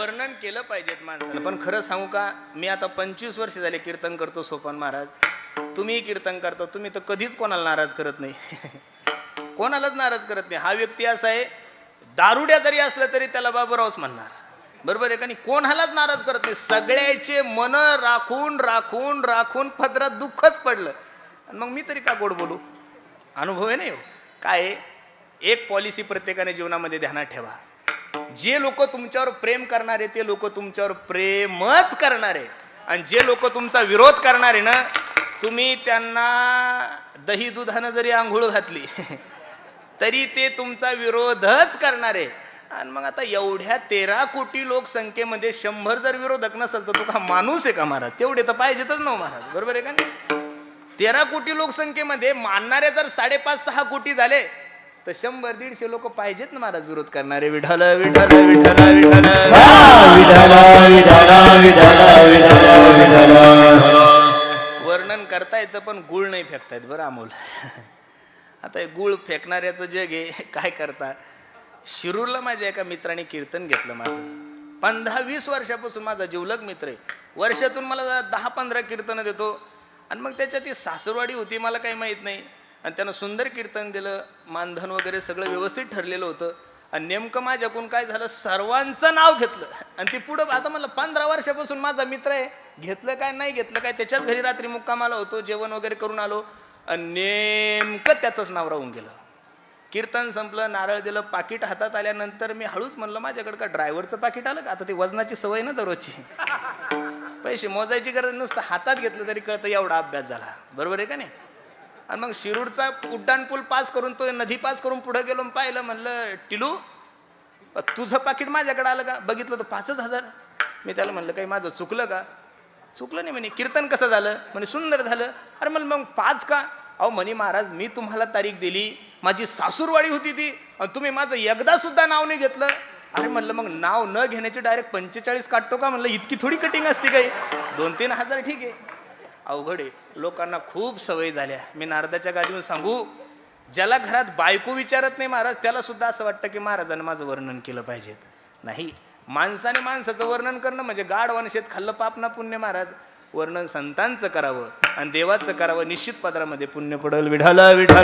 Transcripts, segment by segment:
वर्णन केलं पाहिजेत माणसानं. पण खरं सांगू का, मी आता 25 वर्ष झाले कीर्तन करतो सोपान महाराज. तुम्ही कीर्तन करता, तुम्ही तर कधीच कोणाला नाराज करत नाही. कोणालाच नाराज करत नाही. हा व्यक्ती असा आहे, दारुड्या जरी असलं तरी त्याला बाबूरावच म्हणणार, बरोबर आहे का नाही? कोणालाच नाराज करत नाही. सगळ्याचे मन राखून राखून राखून पदरात दुःखच पडलं. आणि मग मी तरी का गोड बोलू? अनुभव आहे नाही हो. काय एक पॉलिसी प्रत्येकाने जीवनामध्ये ध्यानात ठेवा. जे लोक तुमच्यावर प्रेम करणारे ते लोक तुमच्यावर प्रेमच करणारे, आणि जे लोक तुमचा विरोध करणारे ना, तुम्ही त्यांना दही दुधानं जरी आंघोळ घातली तरी ते तुमचा विरोधच करणारे. आणि मग आता एवढ्या 13 कोटी लोकसंख्येमध्ये 100 जर विरोधक नसेल तर तो का माणूस आहे का महाराज? तेवढे तर पाहिजेतच ना महाराज, बरोबर आहे का नाही? 13 कोटी लोकसंख्येमध्ये मानणारे जर 5.5-6 कोटी झाले तर 100-150 लोक पाहिजेत ना महाराज विरोध करणारे. विठ्ठल विठ्ठल विठ्ठल विठ्ठल. वर्णन करता येतं पण गुळ नाही फेकता येत बरं अमोल. आता हे गुळ फेकणाऱ्याचं जग आहे. काय करता, शिरूरला माझ्या एका मित्राने कीर्तन घेतलं. माझं 15-20 वर्षापासून माझा जिवलग मित्र आहे. वर्षातून मला 10-15 कीर्तनं देतो. आणि मग त्याच्यात ती सासरवाडी होती, मला काही माहीत नाही. आणि त्यानं सुंदर कीर्तन दिलं, मानधन वगैरे सगळं व्यवस्थित ठरलेलं होतं. आणि नेमकं माझ्याकडून काय झालं, सर्वांचं नाव घेतलं. आणि ते पुढं आता मला 15 वर्षापासून माझा मित्र आहे, घेतलं काय नाही घेतलं काय, त्याच्याच घरी रात्री मुक्कामाला होतो, जेवण वगैरे करून आलो. आणि नेमकं त्याचंच नाव राहून गेलं. कीर्तन संपलं, नारळ दिलं, पाकिट हातात आल्यानंतर मी हळूच म्हणलं, माझ्याकडे का ड्रायव्हरचं पाकिट आलं का? आता ती वजनाची सवय ना दररोजची, पैसे मोजायची गरज नुसतं हातात घेतलं तरी कळतं एवढा अभ्यास झाला, बरोबर आहे का नाही? आणि मग शिरूरचा उड्डाण पूल पास करून, तो नदी पास करून पुढे गेलो, पाहिलं, म्हणलं टिलू तुझं पाकिट माझ्याकडे आलं का? बघितलं तर 5,000. मी त्याला म्हणलं काही माझं चुकलं का? चुकलं नाही म्हणे. कीर्तन कसं झालं म्हणे? सुंदर झालं. अरे म्हणलं मग 5 का? अहो म्हणे महाराज मी तुम्हाला तारीख दिली, माझी सासूरवाडी होती ती, आणि तुम्ही माझं एकदा सुद्धा नाव नाही घेतलं. अरे म्हणलं मग नाव न घेण्याचे डायरेक्ट 45 काढतो का? म्हणलं इतकी थोडी कटिंग असते काही, 2-3 हजार ठीक आहे. अवघड आहे. लोकांना खूप सवय झाल्या. मी नारदाच्या गादीवर सांगू, ज्याला घरात बायको विचारत नाही महाराज, त्याला सुद्धा असं वाटतं की महाराजांनी माझं वर्णन केलं पाहिजे. नाही, माणसाने माणसाचं वर्णन करणं म्हणजे गाढ वनशेत खाल्लं पाप ना पुण्य महाराज. वर्णन संतांचं करावं आणि देवाचं करावं, निश्चित पदरामध्ये पुण्य पडल. विठ्ठल विठ्ठल.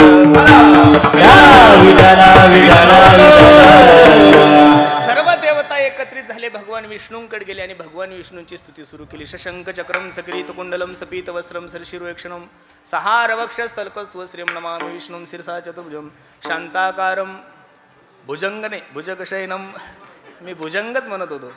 सर्व देवता एकत्रित झाले, भगवान विष्णूंकडे गेले आणि भगवान विष्णूंची स्तुती सुरू केली. शशंक चक्रम सकृत कुंडलम सपीत वस्त्रम सरशिरोक्षणम सहार वक्षस्थलकस्त्व श्रीम नमामि विष्णुम शिरसा चतुर्भुजम शांताकारम भुजंगने भुजगशयनम. मी भुजंगच म्हणत होतो,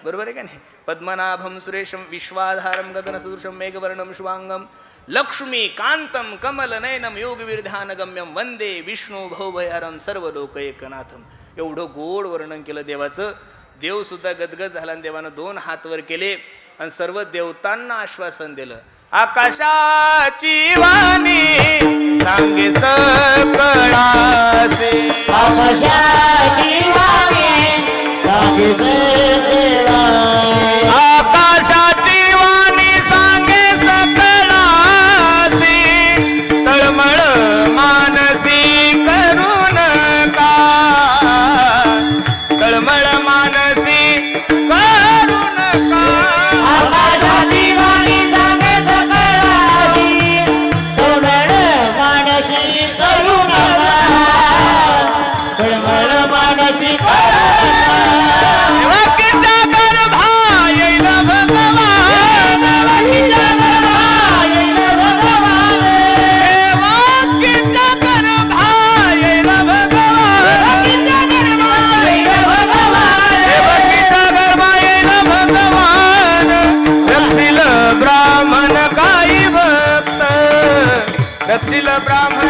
बरोबर आहे का नाही? पद्मनाभम सुरेशम विश्वाधारम गगनसदृशम मेघवर्णम शुभांगम लक्ष्मी कांतम कमलनयनम योगविर्ध्यानगम्यम वंदे विष्णू भवभयारम सर्व लोक एकनाथम. एवढं गोड वर्णन केलं देवाचं. देव सुद्धा गदगद झाला आणि देवानं 2 हात वर केले आणि सर्व देवतांना आश्वासन दिलं. आकाशाची वाणी सांगे सकळासे, आकाशाची वाणी सांगे सकळासे, आकाशाची वाणी सांगे सकळासे, तळमळ मानसी करू नका, तळमळ मानसी करू नका. आकाशाची वाणी सांगे सकळासी, तळमळ मानसी करू नका, तळमळ मानसी करू नका. देवकीच्या गर्भात येईल भगवान, देवकीच्या गर्भात येईल भगवान, देवकीच्या गर्भात येईल भगवान, देवकीच्या गर्भात येईल भगवान, देवकीच्या गर्भात येईल भगवान. रक्षिल ब्राह्मण काही भक्त, रक्षिल ब्राह्मण